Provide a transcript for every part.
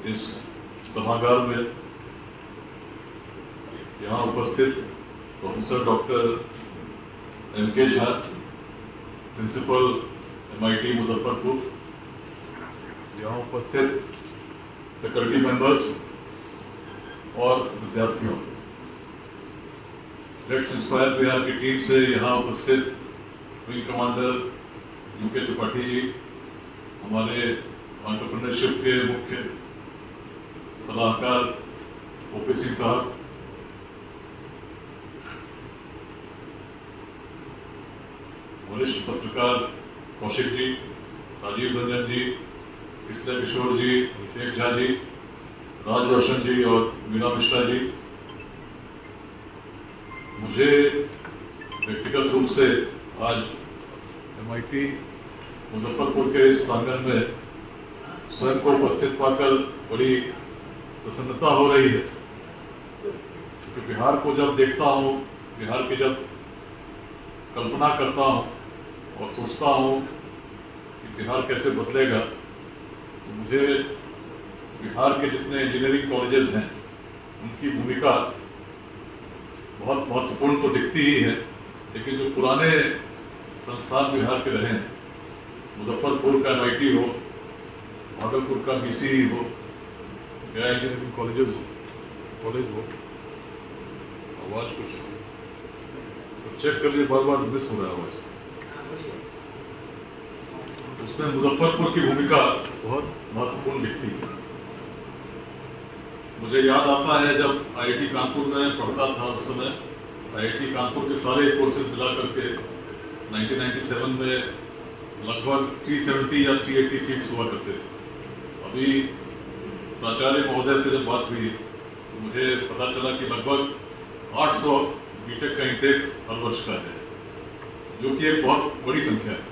इस सभागार में यहाँ उपस्थित professor doctor M.K. Jha, principal MIT Muzaffarpur, यहाँ उपस्थित फैकल्टी मेंबर्स और विद्यार्थियों, लेट्स इंस्पायर बिहार की टीम से यहाँ उपस्थित wing commander UK Tripathi ji, हमारे एंटरप्रेन्योरशिप के मुख्य सलाहकार OP सिंह साहब, वरिष्ठ पत्रकार कौशिक जी, राजीव रंजन जी, कृष्ण किशोर जी, अभिषेक झा जी, राज रोशन जी और मीना मिश्रा जी। मुझे व्यक्तिगत रूप से आज MIT मुजफ्फरपुर के इस प्रांगण में स्वयं को उपस्थित पाकर बड़ी प्रसन्नता हो रही है, क्योंकि बिहार को जब देखता हूँ, बिहार की जब कल्पना करता हूँ और सोचता हूँ कि बिहार कैसे बदलेगा, तो मुझे बिहार के जितने इंजीनियरिंग कॉलेजेस हैं उनकी भूमिका बहुत महत्वपूर्ण तो दिखती ही है, लेकिन जो पुराने संस्थान बिहार के रहे हैं, मुजफ्फरपुर का MIT हो, भागलपुर का BCE हो, गया इंजीनियरिंग कॉलेज हो, आवाज कुछ तो चेक कर लिए, बार बार मिस हो रहा है आवाज। उसमें मुजफ्फरपुर की भूमिका बहुत महत्वपूर्ण दिखती है। मुझे याद आता है जब IIT कानपुर में पढ़ता था, उस समय IIT कानपुर के सारे कोर्सेज मिला करके 1997 में लगभग 370 या 380 सीट्स हुआ करते थे। अभी प्राचार्य महोदय से जब बात हुई तो मुझे पता चला कि लगभग 800 बीटेक का इंटेक हर वर्ष का है, जो कि एक बहुत बड़ी संख्या है।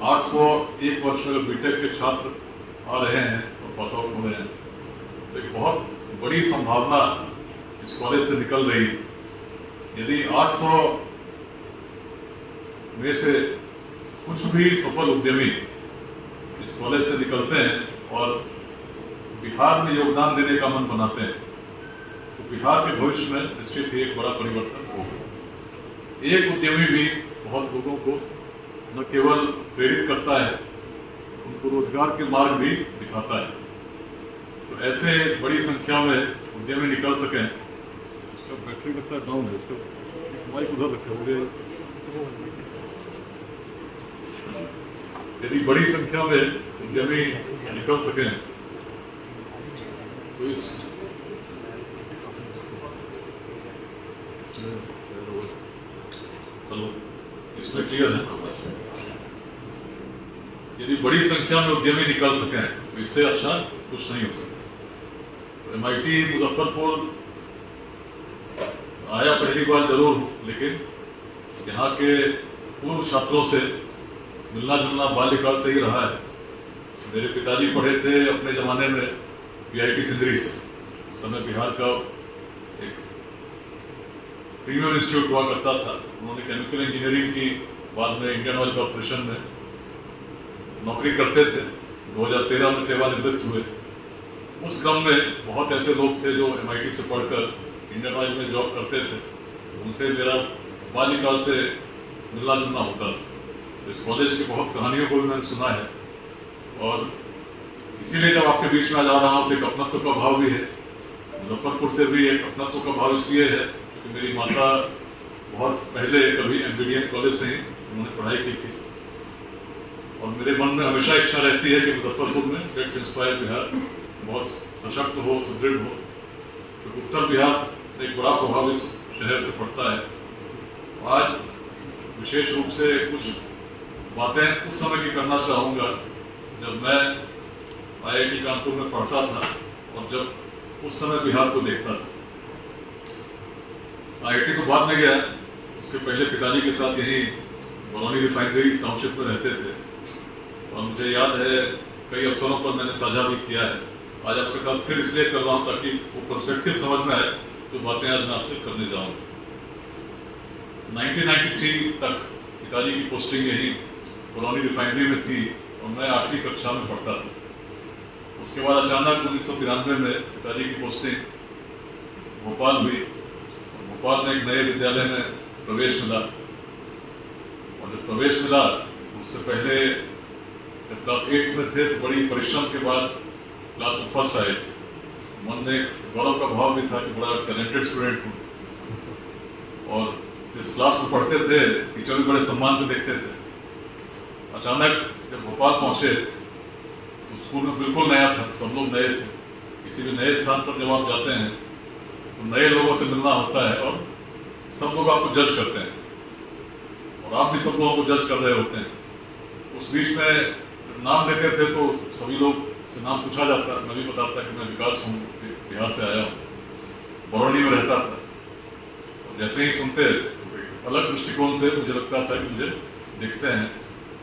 800 एक वर्ष में बीटेक के छात्र आ रहे हैं और पास आउट हो रहे हैं, तो एक बहुत बड़ी संभावना इस कॉलेज से निकल रही है। यदि 800 में से कुछ भी सफल उद्यमी इस कॉलेज से निकलते हैं और बिहार में योगदान देने का मन बनाते हैं, तो बिहार के भविष्य में निश्चित ही एक बड़ा परिवर्तन होगा। एक उद्यमी भी बहुत लोगों को न केवल प्रेरित करता है, उनको रोजगार के मार्ग भी दिखाता है। तो ऐसे बड़ी संख्या में उद्यमी निकल सकें। इसका बैटरी लगता है डाउन है, इसका माइक उधर रखे होंगे। यदि बड़ी संख्या में उद्यमी निकल सकें तो इस इसमें क्लियर है। यदि बड़ी संख्या में उद्यमी निकल सकें तो इससे अच्छा कुछ नहीं हो सकता। तो MIT मुजफ्फरपुर आया पहली बार जरूर, लेकिन यहाँ के पूर्व छात्रों से मिलना जुलना बाल्यकाल से ही रहा है। मेरे पिताजी पढ़े थे अपने जमाने में BIT सिंदरी से। उस समय बिहार का एक प्रीमियर इंस्टीट्यूट हुआ करता था। उन्होंने केमिकल इंजीनियरिंग की, बाद में इंडियन ऑयल कॉर्पोरेशन में नौकरी करते थे। 2013 में सेवानिवृत्त हुए। उस क्रम में बहुत ऐसे लोग थे जो MIT से पढ़कर इंडियन ऑयल में जॉब करते थे, उनसे मेरा बाल्यकाल से मिलना जुलना होता था। इस कॉलेज की बहुत कहानियों को भी मैंने सुना है, और इसीलिए जब आपके बीच में आ जा रहा हूँ तो एक अपनत्व का भाव भी है। मुजफ्फरपुर से भी एक अपनत्व का भाव इसलिए है क्योंकि मेरी माता बहुत पहले कभी MBDM कॉलेज से ही उन्होंने पढ़ाई की थी, और मेरे मन में हमेशा इच्छा रहती है कि मुजफ्फरपुर में लेट्स इंस्पायर बिहार बहुत सशक्त हो, सुदृढ़ हो, क्योंकि उत्तर बिहार एक बड़ा प्रभाव इस शहर से पड़ता है। आज विशेष रूप से कुछ बातें उस समय की करना चाहूँगा जब मैं IIT कानपुर में पढ़ता था और जब उस समय बिहार को देखता था। IIT तो बाद में गया, उसके पहले पिताजी के साथ यहीं बरौनी रिफाइनरी टाउनशिप में रहते थे, और मुझे याद है कई अवसरों पर मैंने साझा भी किया है। आज आपके साथ फिर इसलिए कर रहा हूँ ताकि वो पर्सपेक्टिव समझ में आए जो बातें आज मैं आपसे करने जाऊँगा। 1993 तक पिताजी की पोस्टिंग यहीं बरौनी रिफाइनरी में थी और मैं 8वीं कक्षा में पढ़ता था। उसके बाद अचानक 1993 में पिताजी की पोस्टिंग भोपाल हुई। भोपाल में एक नए विद्यालय में प्रवेश मिला, और जब प्रवेश मिला उससे पहले जब क्लास 8 में थे तो बड़ी परिश्रम के बाद क्लास में फर्स्ट आए थे। मन में एक गौरव का भाव भी था कि बड़ा टैलेंटेड स्टूडेंट हूँ, और जिस क्लास में पढ़ते थे टीचर भी बड़े सम्मान से देखते थे। अचानक जब भोपाल पहुंचे तो स्कूल में बिल्कुल नया था, सब लोग नए थे। किसी भी नए स्थान पर जब आप जाते हैं तो नए लोगों से मिलना होता है, और सब लोग आपको जज करते हैं, और आप भी सब लोगों को जज कर रहे होते हैं। उस बीच में जब नाम लेते थे तो सभी लोग से नाम पूछा जाता, मैं भी बताता कि मैं विकास हूँ, बिहार से आया हूँ, बरौनी में रहता था। और जैसे ही सुनते तो अलग दृष्टिकोण से मुझे लगता था कि मुझे देखते हैं,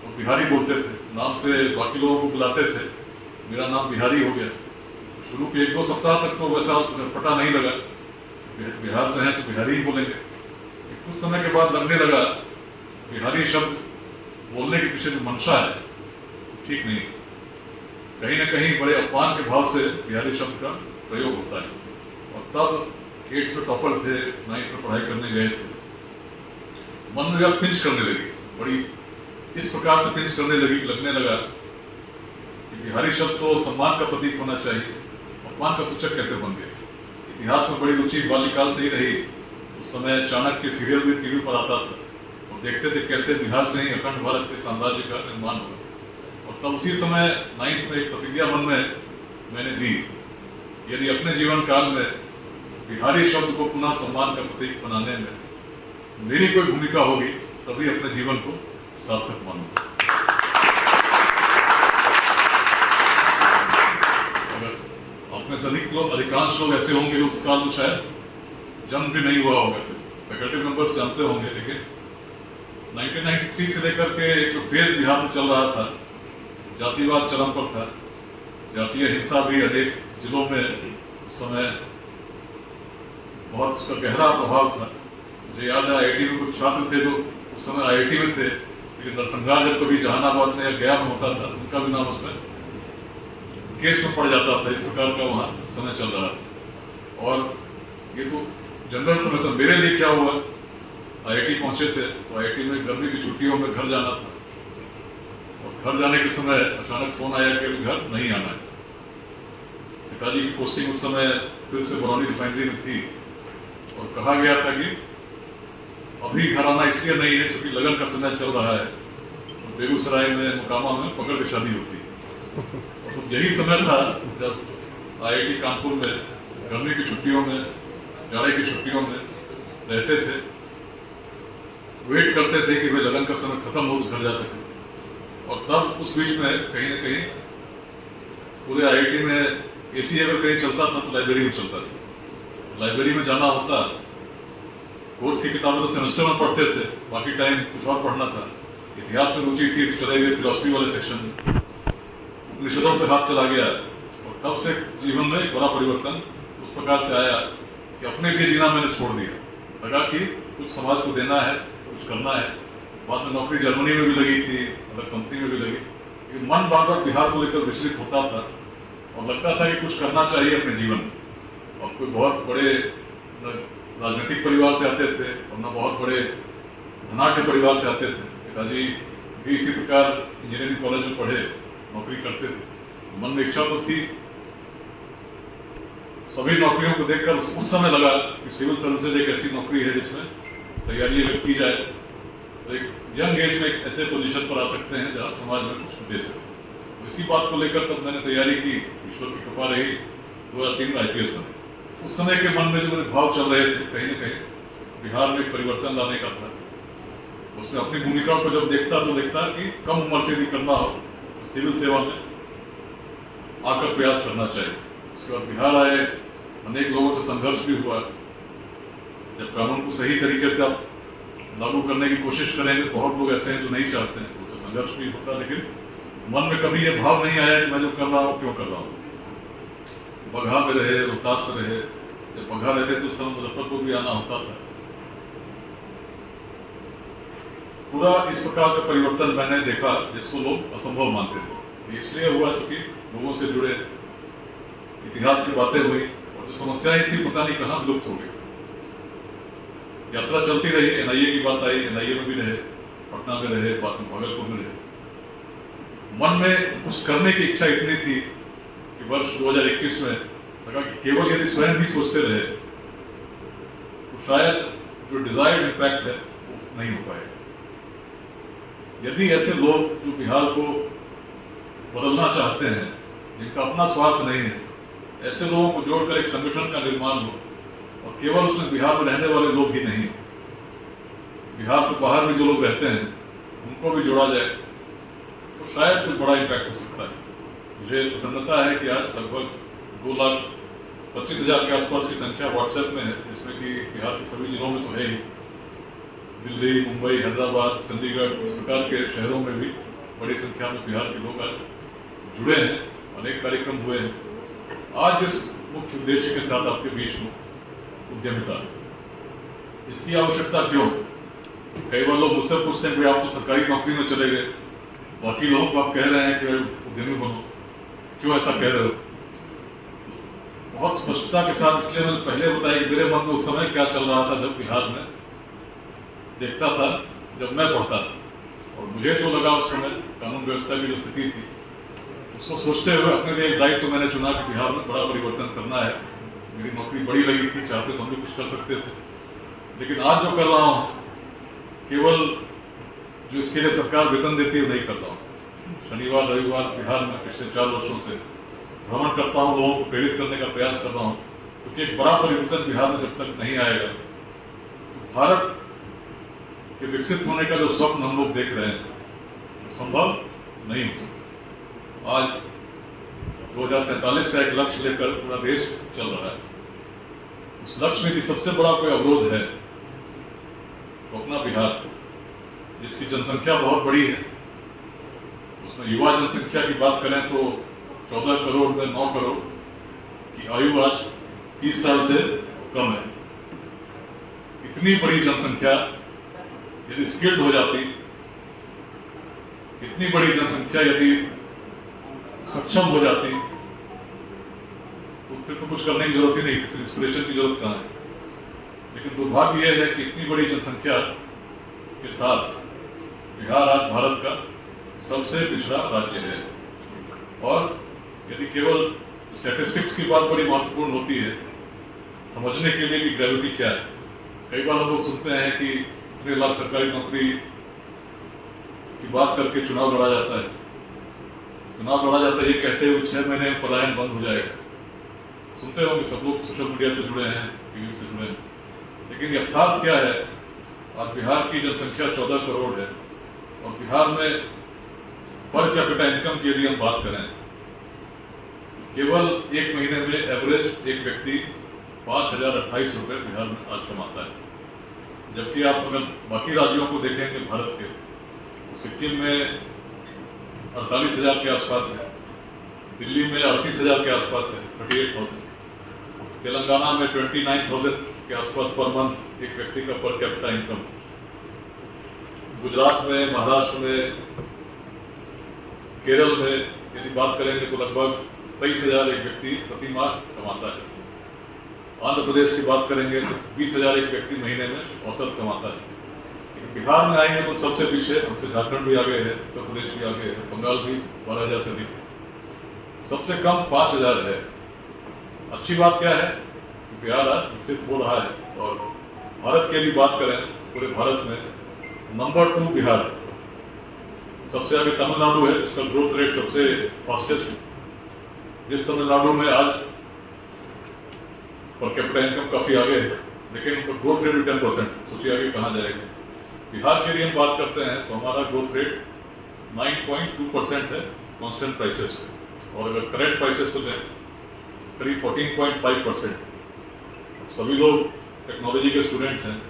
और बिहारी बोलते थे, नाम से बाकी लोगों को बुलाते थे, मेरा नाम बिहारी हो गया। शुरू के 1-2 सप्ताह तक तो वैसा पता नहीं लगा, बिहार से हैं तो बिहारी ही बोलेंगे। कुछ समय के बाद लगने लगा बिहारी शब्द बोलने के पीछे जो मंशा है ठीक नहीं, कहीं ना कहीं बड़े अपमान के भाव से बिहारी शब्द का प्रयोग होता है। और तब 8th में टॉपर थे, 9th में पढ़ाई करने गए थे, मन में जब पिंच करने लगी, बड़ी इस प्रकार से पिंच करने लगी कि लगने लगा कि बिहारी शब्द तो सम्मान का प्रतीक होना चाहिए, अपमान का सूचक कैसे बन गया। इतिहास में बड़ी रुचि बाल्यकाल से ही रही। उस समय चाणक्य के सीरियल भी टीवी पर आता था, और देखते थे कैसे बिहार से ही अखंड भारत के साम्राज्य का निर्माण हुआ। और तब उसी समय 9th में एक प्रतिज्ञा मन में मैंने ली, यदि अपने जीवन काल में बिहारी शब्द को पुनः सम्मान का प्रतीक बनाने में मेरी कोई भूमिका होगी तभी अपने जीवन को सार्थक मानूंगा। अपने सभी लोग, अधिकांश लोग ऐसे होंगे उस काल में शायद जन्म भी नहीं हुआ होगा, फैकल्टी मेंबर्स जानते होंगे, लेकिन 1993 से लेकर के एक फेज बिहार में चल रहा था, जातिवाद चरम पर था, जातीय हिंसा भी अनेक जिलों में उस समय बहुत उसका गहरा प्रभाव था। मुझे याद है IIT में कुछ छात्र थे जो उस समय IIT में थे, लेकिन नरसंहार जब कभी जहानाबाद में या गया में होता था उनका भी नाम उसमें केस में पड़ जाता था। इस प्रकार का वहाँ समय चल रहा था, और ये तो जनरल समय था। मेरे लिए क्या हुआ, IIT पहुंचे थे तो IIT में गर्मी की छुट्टियों में घर जाना था, और घर जाने के समय अचानक फोन आया कि अभी घर नहीं आना है। पिताजी की पोस्टिंग उस समय फिर से बरौनी रिफाइनरी में थी, और कहा गया था कि अभी घर आना इसलिए नहीं है क्योंकि लगन का समय चल रहा है, और बेगूसराय में मुकामा में पकड़ की शादी होती है। तो यही समय था जब IIT कानपुर में गर्मी की छुट्टियों में, जाड़े की छुट्टियों में रहते थे, वेट करते थे कि भाई लगन का समय खत्म हो तो घर जा सके। और तब उस बीच में कहीं ना कहीं पूरे IIT में AC अगर कहीं चलता था तो लाइब्रेरी में चलता था। लाइब्रेरी में जाना होता, कोर्स की किताबें तो सेमेस्टर में पढ़ते थे, बाकी टाइम कुछ और पढ़ना था। इतिहास में रुचि थी तो चले गए फिलोसफी वाले सेक्शन में, उपनिषदों पे हाथ चला गया। और तब से जीवन में एक बड़ा परिवर्तन उस प्रकार से आया कि अपने लिए जीना मैंने छोड़ दिया। लगा कि कुछ समाज को देना है, कुछ करना है। बाद में नौकरी जर्मनी में भी लगी थी, अलग कंपनी में भी लगी। मन बार बार बिहार को लेकर विचलित होता था, और लगता था कि कुछ करना चाहिए अपने जीवन में। और कोई बहुत बड़े राजनीतिक परिवार से आते थे, और न बहुत बड़े धनाढ्य परिवार से आते थे। पिताजी भी इसी प्रकार इंजीनियरिंग कॉलेज में पढ़े, नौकरी करते थे। मन में इच्छा तो थी, सभी नौकरियों को देखकर उस समय लगा कि सिविल सर्विसेज एक ऐसी नौकरी है जिसमें तैयारी अगर की जाए तो एक यंग एज में एक ऐसे पोजीशन पर आ सकते हैं जहां समाज में कुछ दे सकते हैं। तो इसी बात को लेकर तब मैंने तैयारी की, ईश्वर की कृपा रही, 2003 में IPS बने। उस समय के मन में जो मेरे भाव चल रहे थे, कहीं ना कहीं बिहार में परिवर्तन लाने का था। उसमें अपनी भूमिका को जब देखता कि कम उम्र से भी करना हो, सिविल सेवा में आकर प्रयास करना चाहिए। उसके बाद बिहार आए, अनेक लोगों से संघर्ष भी हुआ। जब कानून को सही तरीके से आप लागू करने की कोशिश करेंगे, बहुत लोग ऐसे हैं जो नहीं चाहते हैं, उससे संघर्ष भी होता, लेकिन मन में कभी ये भाव नहीं आया कि मैं जो कर रहा हूँ क्यों कर रहा हूँ। बगहा में रहे, रोहतास में रहे, जब बगहा रहते तो उस समय मुजफ्फरपुर भी आना होता था। पूरा इस प्रकार का परिवर्तन मैंने देखा जिसको लोग असंभव मानते थे। इसलिए हुआ क्योंकि लोगों से जुड़े, इतिहास की बातें हुई और जो समस्याएं थी पता नहीं कहाँ विलुप्त हो गई। यात्रा चलती रही, एनआईए की बात आई, एनआईए में भी रहे, पटना में रहे, बाद में भागलपुर में रहे। मन में कुछ करने की इच्छा इतनी थी कि वर्ष 2021 में लगा कि केवल यदि स्वयं भी सोचते रहे तो शायद जो डिजायर्ड इम्पैक्ट है वो नहीं हो पाएगा। यदि ऐसे लोग जो बिहार को बदलना चाहते हैं, जिनका अपना स्वार्थ नहीं है, ऐसे लोगों को जोड़कर एक संगठन का निर्माण हो और केवल उसमें बिहार में रहने वाले लोग ही नहीं, बिहार से बाहर भी जो लोग रहते हैं उनको भी जोड़ा जाए तो शायद कुछ बड़ा इम्पैक्ट हो सकता है। मुझे प्रसन्नता है कि आज लगभग 2,25,000 के आसपास की संख्या व्हाट्सएप में है, जिसमें कि बिहार के सभी जिलों में तो है ही, दिल्ली, मुंबई, हैदराबाद, चंडीगढ़, इस प्रकार के शहरों में भी बड़ी संख्या में बिहार के लोग आज जुड़े हैं। अनेक कार्यक्रम हुए हैं। आज इस मुख्य उद्देश्य के साथ आपके बीच में उद्यमिता, इसकी आवश्यकता क्यों? कई बार लोग मुझसे पूछते हैं कि आप तो सरकारी नौकरी में चले गए, बाकी लोगों को आप कह रहे हैं कि उद्यमी बनो, क्यों ऐसा कह रहे हो? बहुत स्पष्टता के साथ इसलिए मैंने पहले बताया कि मेरे मन में उस समय क्या चल रहा था जब बिहार में देखता था, जब मैं पढ़ता था, और मुझे जो लगा उस समय कानून व्यवस्था की जो स्थिति थी उसको सोचते हुए अपने लिए एक दायित्व मैंने चुना कि बिहार में बड़ा परिवर्तन करना है। मेरी नौकरी बड़ी लगी थी, चाहते तो हम भी कुछ कर सकते थे, लेकिन आज जो कर रहा हूँ केवल जो इसके लिए सरकार वेतन देती है नहीं कर रहा हूँ। शनिवार रविवार बिहार में पिछले 4 वर्षों से भ्रमण करता हूँ, लोगों को प्रेरित करने का प्रयास कर रहा हूँ, क्योंकि एक बड़ा परिवर्तन बिहार में जब तक नहीं आएगा तो भारत के विकसित होने का जो स्वप्न हम लोग देख रहे हैं संभव नहीं हो सकता। आज 2047 का एक लक्ष्य लेकर पूरा देश चल रहा है। उस लक्ष्य में भी सबसे बड़ा कोई अवरोध है तो अपना बिहार, जिसकी जनसंख्या बहुत बड़ी है, उसमें युवा जनसंख्या की बात करें तो 14 करोड़ में 9 करोड़ की आयु आज 30 साल से कम है। इतनी बड़ी जनसंख्या यदि स्किल्ड हो जाती, इतनी बड़ी जनसंख्या यदि सक्षम हो जाती तो फिर तो कुछ करने की जरूरत ही नहीं थी, इंस्पिरेशन की जरूरत कहाँ है। लेकिन दुर्भाग्य यह है कि इतनी बड़ी जनसंख्या के साथ बिहार आज भारत का सबसे पिछड़ा राज्य है। और यदि केवल स्टैटिस्टिक्स की बात बड़ी महत्वपूर्ण होती है, समझने के लिए कि ग्रेविटी क्या है। कई बार हम लोग सुनते हैं कि इतने लाख सरकारी नौकरी की बात करके चुनाव लड़ा जाता है। चुनाव लड़ा जाता है ये कहते हुए 6 महीने में पलायन बंद हो जाएगा। सुनते होंगे सब लोग, सोशल मीडिया से जुड़े हैं, टीवी से जुड़े हैं, लेकिन यथार्थ क्या है? आज बिहार की जनसंख्या 14 करोड़ है और बिहार में पर कैपिटा इनकम की यदि हम बात करें, केवल एक महीने में एवरेज एक व्यक्ति 5,028 रुपये बिहार में आज कमाता है। जबकि आप अगर बाकी राज्यों को देखेंगे भारत के, तो सिक्किम में 48,000 के आसपास है, दिल्ली में 38,000 के आसपास है, 38,000, तेलंगाना में 29,000 के आसपास पर मंथ एक व्यक्ति का पर कैपिटा इनकम, गुजरात में, महाराष्ट्र में, केरल में यदि बात करेंगे तो लगभग 23,000 एक व्यक्ति प्रति माह कमाता है। आंध्र प्रदेश की बात करेंगे तो 20,000 एक व्यक्ति महीने में औसत कमाता है। लेकिन बिहार में आएंगे तो सबसे पीछे, हमसे झारखंड भी आगे है, उत्तर प्रदेश भी आगे है, बंगाल भी 12,000 से अधिक है, सबसे कम 5,000 है। अच्छी बात क्या है? बिहार आज विकसित हो रहा है और भारत के लिए बात करें, पूरे भारत में नंबर 2 बिहार है। सबसे आगे तमिलनाडु है, जिसका ग्रोथ रेट सबसे फास्टेस्ट। जिस तमिलनाडु में आज पर कैपिटा इनकम काफी आगे है, लेकिन उनका ग्रोथ रेट भी 10%। सोचिए आगे कहाँ जाएगा। बिहार के लिए हम बात करते हैं तो हमारा ग्रोथ रेट 9.2% है कांस्टेंट प्राइसेस पे, और अगर करेंट प्राइसेस को दें करीब 14.5%। सभी लोग टेक्नोलॉजी के स्टूडेंट्स हैं,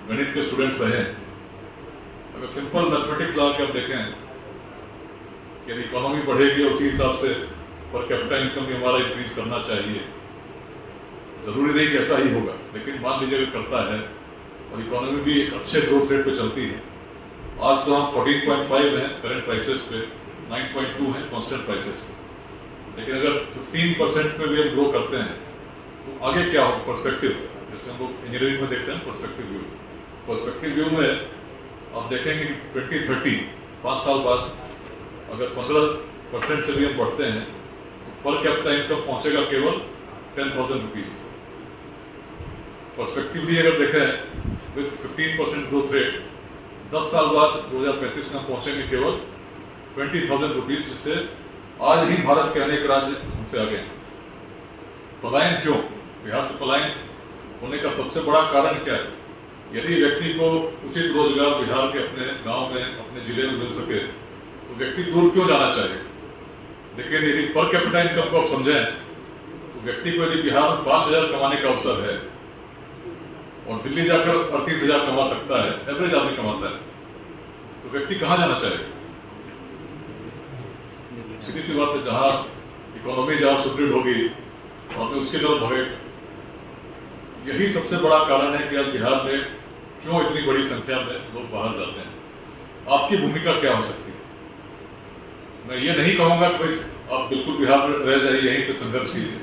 गणित के स्टूडेंट्स रहे हैं। अगर सिंपल मैथमेटिक्स लगा के आप देखें कि इकोनॉमी बढ़ेगी और उसी हिसाब से पर कैपिटा इनकम भी हमारा इंक्रीज करना चाहिए। जरूरी नहीं कि ऐसा ही होगा, लेकिन मान लीजिए अगर करता है और इकोनॉमी भी एक अच्छे ग्रोथ रेट पे चलती है। आज तो हम 14.5 हैं करेंट प्राइसेस पे, 9.2 हैं कांस्टेंट प्राइसेस पे। लेकिन अगर 15% में भी हम ग्रो करते हैं तो आगे क्या हो पर्सपेक्टिव, जैसे हम लोग इंजीनियरिंग में देखते हैं पर्सपेक्टिव व्यू में आप देखेंगे कि 2030 5 साल बाद अगर 15% से भी हम बढ़ते हैं तो पर कैपिटा इनकम पहुंचेगा केवल 10,000 रुपीज। पर्सपेक्टिवली अगर देखें विथ 15% ग्रोथ रेट 10 साल बाद 2035 में पहुंचेंगे केवल 20,000 रुपीज, जिससे आज ही भारत के अनेक राज्य हमसे आगे हैं। पलायन क्यों? बिहार से पलायन होने का सबसे बड़ा कारण क्या है? यदि व्यक्ति को उचित रोजगार बिहार के अपने गांव में, अपने जिले में मिल सके तो व्यक्ति दूर क्यों जाना चाहिए? लेकिन यदि पर कैपिटा इनकम को आप समझें तो व्यक्ति को यदि बिहार में 5,000 कमाने का अवसर है और दिल्ली जाकर 38,000 कमा सकता है, एवरेज आदमी कमाता है, तो व्यक्ति कहां जाना चाहिए? सीधी सी बात है, जहां इकोनॉमी जहां सुदृढ़ होगी और उसकी तरफ बढ़ेगा। यही सबसे बड़ा कारण है कि आज बिहार में क्यों इतनी बड़ी संख्या में लोग बाहर जाते हैं। आपकी भूमिका क्या हो सकती है? मैं ये नहीं कहूंगा कि आप बिल्कुल बिहार में रह जाइए, यहीं पे संघर्ष कीजिए,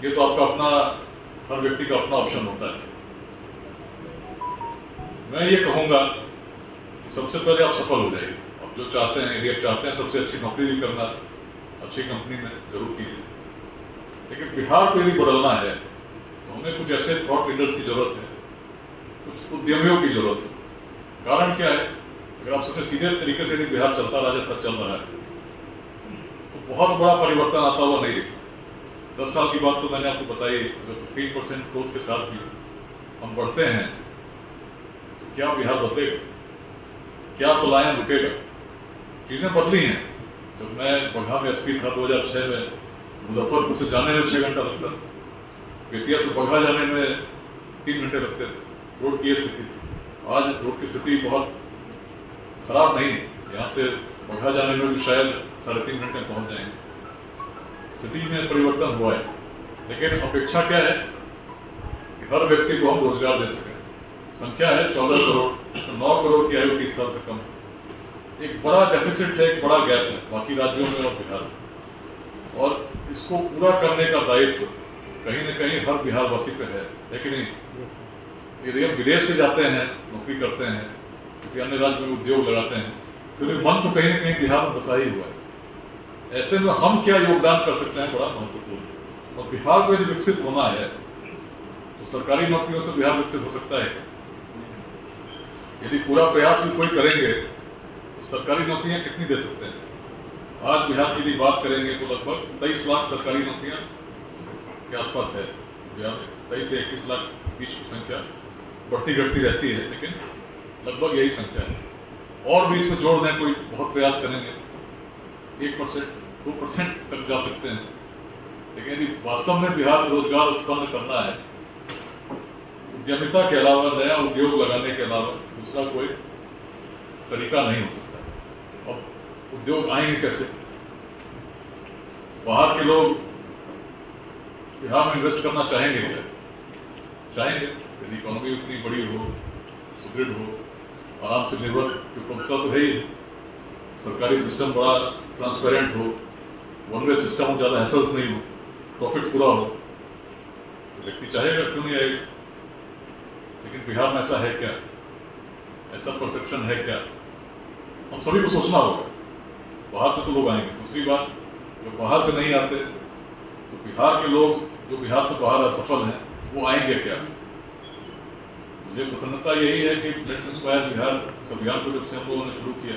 ये तो आपका अपना, हर व्यक्ति का अपना ऑप्शन होता है। मैं ये कहूंगा कि सबसे पहले आप सफल हो जाइए। आप जो चाहते हैं, यदि आप चाहते हैं सबसे अच्छी नौकरी भी करना, अच्छी कंपनी में जरूर कीजिए, लेकिन बिहार को यदि बदलना है तो हमें कुछ ऐसे थॉट लीडर्स की जरूरत है, कुछ उद्यमियों की जरूरत है। कारण क्या है? अगर आप सबसे सीधे तरीके से यदि बिहार चलता रहा जैसा चल रहा है तो बहुत बड़ा परिवर्तन आता हुआ नहीं दिखता। 10 साल की बात तो मैंने आपको बताई। अगर 15% ग्रोथ के साथ भी हम बढ़ते हैं तो क्या बिहार बदलेगा? क्या पलायन रुकेगा? चीजें बदली हैं। जब मैं बगहा में एसपी था 2006 में, मुजफ्फरपुर से जाने में 6 घंटा लगता था, बेतिया से बगहा जाने में 3 घंटे लगते थे। रोड की स्थिति थी। आज रोड की स्थिति बहुत खराब नहीं है। यहाँ से बगहा जाने में भी शायद 3.5 घंटे पहुंच जाएंगे। स्थिति में परिवर्तन हुआ है, लेकिन अपेक्षा क्या है कि हर व्यक्ति को हम रोजगार दे सकें। संख्या है 14 करोड़, तो 9 करोड़ की आयु 30 साल से कम। एक बड़ा डेफिसिट है, एक बड़ा गैप है बाकी राज्यों में और बिहार में, और इसको पूरा करने का दायित्व कहीं न कहीं हर बिहारवासी पे है कि नहीं? यदि हम विदेश में जाते हैं, नौकरी करते हैं, किसी अन्य राज्य में उद्योग लगाते हैं, फिर मन तो कहीं न कहीं बिहार में बसा ही हुआ है। ऐसे में हम क्या योगदान कर सकते हैं, बड़ा महत्वपूर्ण। और बिहार को यदि विकसित होना है तो सरकारी नौकरियों से बिहार विकसित हो सकता है। यदि पूरा प्रयास भी कोई करेंगे तो सरकारी नौकरियां कितनी दे सकते हैं? आज बिहार की यदि बात करेंगे तो लगभग 23 लाख सरकारी नौकरियां के आसपास है बिहार में। 23 से 21 लाख बीच की संख्या बढ़ती घटती रहती है, लेकिन लगभग यही संख्या है। और भी इसमें जोड़ दें, कोई बहुत प्रयास करेंगे 1% 2% तक जा सकते हैं। लेकिन यदि वास्तव में बिहार में रोजगार उत्पन्न करना है, उद्यमिता के अलावा, नया उद्योग लगाने के अलावा दूसरा कोई तरीका नहीं हो सकता। अब उद्योग आएंगे कैसे? बाहर के लोग बिहार में इन्वेस्ट करना चाहेंगे क्या? चाहेंगे यदि इकोनॉमी उतनी बड़ी हो, सुदृढ़ हो, आराम से निर्भर, प्रमुखता तो है ही, सरकारी सिस्टम बड़ा ट्रांसपेरेंट हो, वन वे सिस्टम हो, ज़्यादा हैसल्स नहीं हो, प्रॉफिट पूरा हो, तो व्यक्ति चाहेगा, क्यों नहीं आएगा? लेकिन बिहार में ऐसा है क्या? ऐसा परसेप्शन है क्या? हम सभी को सोचना होगा। बाहर से तो लोग आएंगे। दूसरी बात, जो बाहर से नहीं आते तो बिहार के लोग जो बिहार से बाहर असफल हैं वो आएंगे क्या? मुझे प्रसन्नता यही है कि लेट्स इंस्पायर बिहार इस अभियान को जब से हम लोगों ने शुरू किया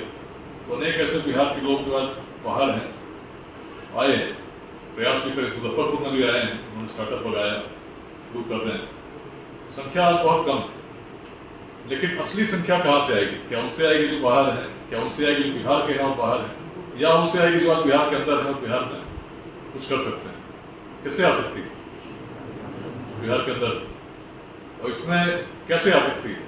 तो अनेक ऐसे बिहार के लोग जो आज बाहर हैं आए, प्रयास भी करे। मुजफ्फरपुर में भी आए हैं, उन्होंने स्टार्टअप लगाया, शुरू कर रहे हैं। संख्या आज बहुत कम, लेकिन असली संख्या कहाँ से आएगी? क्या उनसे आएगी जो बाहर है? क्या उनसे आएगी जो बिहार के हैं और बाहर है? या उनसे आएगी जो आज बिहार के अंदर है और बिहार में कुछ कर सकते हैं? कैसे आ सकती है बिहार के अंदर? और इसमें कैसे आ सकती है?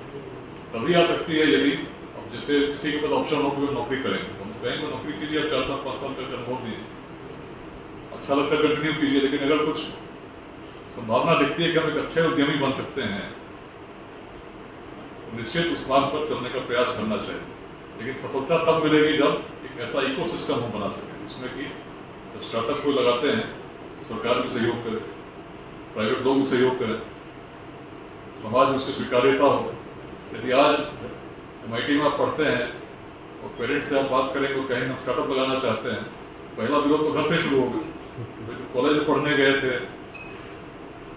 तभी आ सकती है यदि, अब जैसे किसी के पास ऑप्शन हो कि वो नौकरी करेंगे, तो हम कहेंगे नौकरी कीजिए, आप 4 साल 5 साल का अनुभव दीजिए, अच्छा लगता है कंटिन्यू कीजिए। लेकिन अगर कुछ संभावना दिखती है कि हम एक अच्छे उद्यमी बन सकते हैं, तो निश्चित उस मार्ग पर चलने का प्रयास करना चाहिए। लेकिन सफलता तब मिलेगी जब एक ऐसा इकोसिस्टम हम बना सकें जिसमें कि जब स्टार्टअप को लगाते हैं सरकार भी सहयोग करे, प्राइवेट लोग भी सहयोग करें, समाज में उसकी स्वीकार्यता हो। यदि आज MIT में आप पढ़ते हैं और पेरेंट्स से आप बात करेंगे, कहीं हम स्टार्टअप लगाना चाहते हैं, पहला विरोध तो घर से शुरू होगा। तो कॉलेज में पढ़ने गए थे,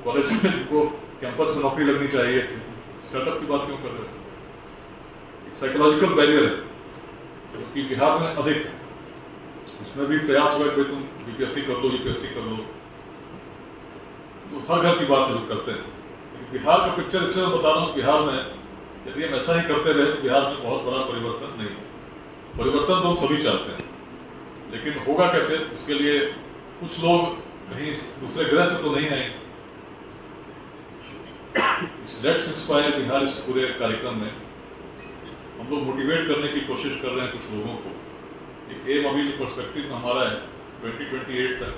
कॉलेज में जिनको कैंपस में नौकरी लगनी चाहिए थी, स्टार्टअप की बात क्यों कर रहे हैं? एक साइकोलॉजिकल बैरियर है जो कि बिहार में अधिक है। उसमें भी प्रयास हुआ कि तुम UPSC कर लो, UPSC कर लो, तो हर घर की बात लोग करते हैं। बिहार का पिक्चर इसलिए मैं बता रहा हूँ, बिहार में यदि हम ऐसा ही करते रहे तो बिहार में बहुत बड़ा परिवर्तन नहीं होगा। परिवर्तन तो हम सभी चाहते हैं, लेकिन होगा कैसे? उसके लिए कुछ लोग कहीं दूसरे ग्रह से तो नहीं आएंगे। इस लेट्स इंस्पायर बिहार इस पूरे कार्यक्रम में हम लोग मोटिवेट करने की कोशिश कर रहे हैं कुछ लोगों को। एक एम अभी जो पर्सपेक्टिव में हमारा है 2028 तक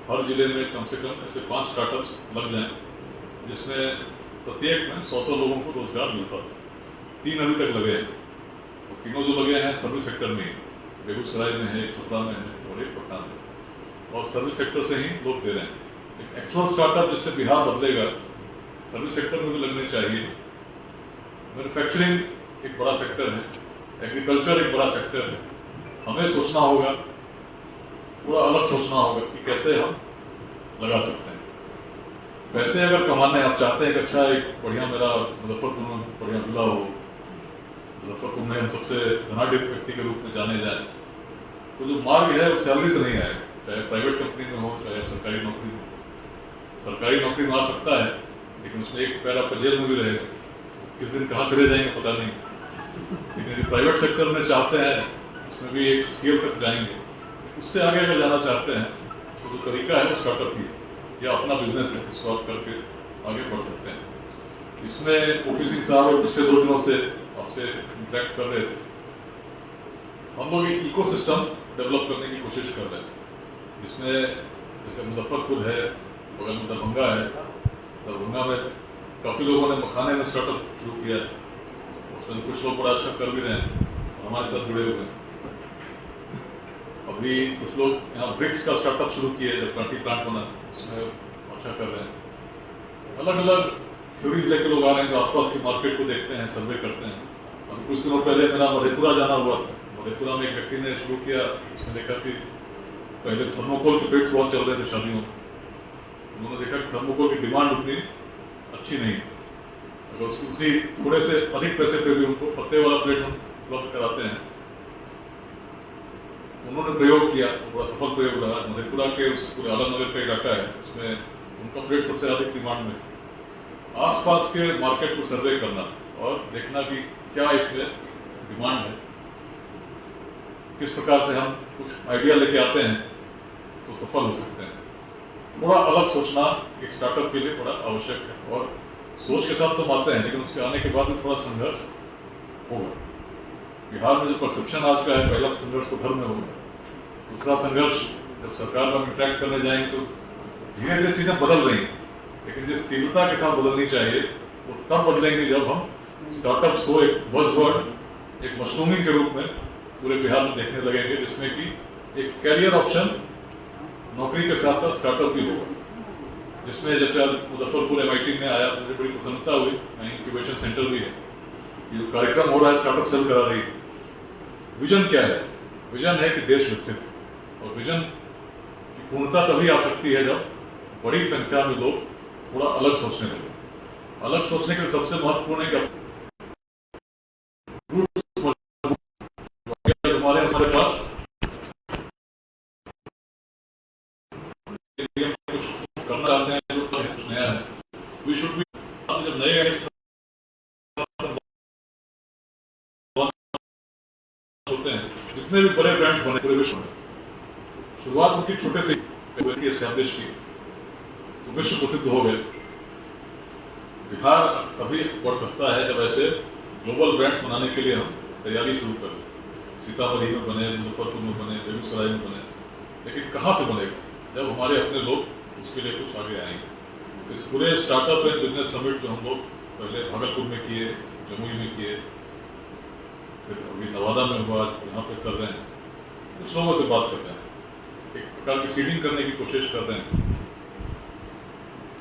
हर जिले में कम से कम ऐसे 5 स्टार्टअप्स लग जाएं, जिसमें प्रत्येक में 100 लोगों को रोजगार मिलता है। 3 अभी तक लगे हैं, और तीनों जो लगे हैं सर्विस सेक्टर में, बेगूसराय में है, छपरा में है और एक पटना में, और सर्विस सेक्टर से ही लोग दे रहे हैं। एक एक्चुअल स्टार्टअप जिससे बिहार बदलेगा सर्विस सेक्टर में भी लगने चाहिए। मैन्युफैक्चरिंग एक बड़ा सेक्टर है, एग्रीकल्चर एक बड़ा सेक्टर है। हमें सोचना होगा, थोड़ा अलग सोचना होगा कि कैसे हम लगा सकते हैं। पैसे अगर कमाने आप चाहते हैं कि अच्छा एक बढ़िया मेरा मुजफ्फरपुर में बढ़िया जिला हो, मुजफ्फरपुर में हम सबसे धनाढ्य व्यक्ति के रूप में जाने जाए, तो जो मार्ग है वो सैलरी से नहीं आएगा, चाहे प्राइवेट कंपनी में हो चाहे सरकारी नौकरी में हो। सरकारी नौकरी में आ सकता है, लेकिन उसमें एक पैर आपका जेल में भी रहेगा, किस दिन कहाँ चले जाएंगे पता नहीं। लेकिन यदि प्राइवेट सेक्टर में चाहते हैं, उसमें भी एक स्केल तक जाएंगे, उससे आगे अगर जाना चाहते हैं तो जो तरीका है वो स्टार्टअप ही या अपना बिजनेस है, उसको आप करके आगे बढ़ सकते हैं। इसमें OP सिंह साहब पिछले 2 दिनों से आपसे इंटरेक्ट कर रहे थे। हम लोग एक इकोसिस्टम डेवलप करने की कोशिश कर रहे हैं, जिसमें जैसे मुजफ्फरपुर है, बगल में दरभंगा है। दरभंगा में काफ़ी लोगों ने मखाने में स्टार्टअप शुरू किया है, उसमें कुछ लोग बड़ा अच्छा कर भी रहे हैं, हमारे साथ जुड़े हुए हैं। अभी कुछ लोग यहाँ ब्रिक्स का स्टार्टअप शुरू किए, जब कांटी प्लांट बना, उसमें अच्छा कर रहे हैं। अलग अलग थ्योरीज लेकर लोग आ रहे हैं जो आसपास की मार्केट को देखते हैं, सर्वे करते हैं। अभी कुछ दिनों पहले मेरा मधेपुरा जाना हुआ था। मधेपुरा में एक व्यक्ति ने शुरू किया, उसने देखा कि पहले थर्मोकोल के पेट्स बहुत चल रहे थे शादियों में। उन्होंने देखा कि थर्मोकोल की डिमांड उतनी अच्छी नहीं, अगर उसी थोड़े से अधिक पैसे पे भी उनको पत्ते वाला प्लेट हम उपलब्ध कराते हैं। उन्होंने प्रयोग किया, बड़ा सफल प्रयोग रहा। मधेपुरा के उस पूरे आलमनगर का इलाका है, उसमें उनका प्लेट सबसे अधिक डिमांड में। आसपास के मार्केट को सर्वे करना और देखना कि क्या इसमें डिमांड है, किस प्रकार से हम कुछ आइडिया लेके आते हैं तो सफल हो सकते हैं। थोड़ा अलग सोचना एक स्टार्टअप के लिए बड़ा आवश्यक है, और सोच के साथ तो आते हैं, लेकिन उसके आने के बाद भी थोड़ा संघर्ष होगा। बिहार में जो परसेप्शन आज का है, पहला संघर्ष तो घर में होगा, दूसरा संघर्ष जब सरकार में इंटरेक्ट करने जाएंगे तो धीरे धीरे चीजें बदल रही हैं, लेकिन जिस तीव्रता के साथ बदलनी चाहिए वो तब बदलेंगे जब हम स्टार्टअप्स को एक बज़वर्ड, एक मशरूमिंग के रूप में पूरे बिहार में देखने लगेंगे, जिसमें कि एक कैरियर ऑप्शन नौकरी के साथ साथ स्टार्टअप भी होगा। जिसमें जैसे आज मुजफ्फरपुर MIT में आया, मुझे बड़ी प्रसन्नता हुई, वहीं इंक्यूबेशन सेंटर भी है। ये जो कार्यक्रम हो रहा है स्टार्टअप सेल करा रही है। विजन क्या है? विजन है कि देश विकसित, और विजन की पूर्णता तभी आ सकती है जब बड़ी संख्या में लोग थोड़ा अलग सोचने लगे। अलग सोचने के लिए सबसे महत्वपूर्ण है कि हमारे पास कुछ करना चाहते हैं, जो कुछ नया है, वी शुड बी, जब नए होते हैं, जितने भी बड़े ब्रांड्स बने पूरे विश्व में, शुरुआत उनकी छोटे से एस्टैब्लिश की तो विश्व प्रसिद्ध हो गए। बिहार तभी बढ़ सकता है जब ऐसे ग्लोबल ब्रांड्स बनाने के लिए हम तैयारी शुरू करें। सीतामढ़ी में बने, मुजफ्फरपुर में बने, बेगूसराय में बने, लेकिन कहाँ से बनेगा? जब हमारे अपने लोग उसके लिए कुछ आगे आएंगे। इस पूरे स्टार्टअप एंड बिजनेस समिट जो हम लोग पहले भागलपुर में किए, जमुई में किए, फिर अभी नवादा में हुआ, यहाँ पे कर रहे हैं, कुछ लोगों से बात कर रहे हैं। एक प्रकार की सीडिंग करने की कोशिश कर रहे हैं